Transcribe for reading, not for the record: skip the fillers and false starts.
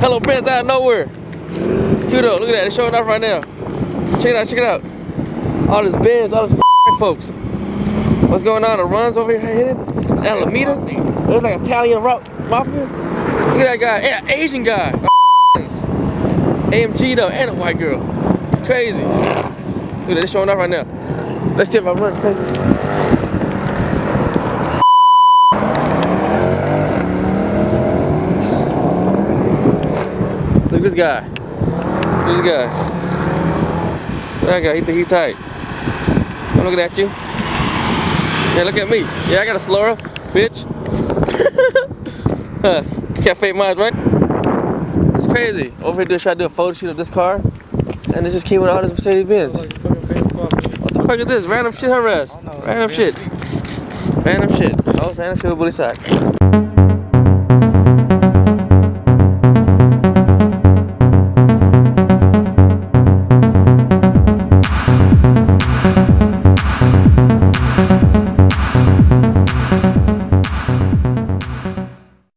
Hello Benz out of nowhere. It's cute though. Look at that. It's showing off right now. Check it out. Check it out. All this Benz, all this folks. What's going on? The runs over here hitting. Alameda. Looks like Italian Muffler. Look at that guy. Yeah, Asian guy. AMG though, and a white girl. It's crazy. Look at that. It's showing off right now. Let's see if I run crazy. Look at this guy. Look at this guy. That guy, he think he tight. I'm looking at you. Yeah, look at me. Yeah, I got a Solara, bitch. Can't fake mine, right? It's crazy. Over here, trying to do a photo shoot of this car, and it just came with all this Mercedes-Benz. What the fuck is this? Random shit, her ass. Random shit. Random shit. Oh, random shit with bully sock.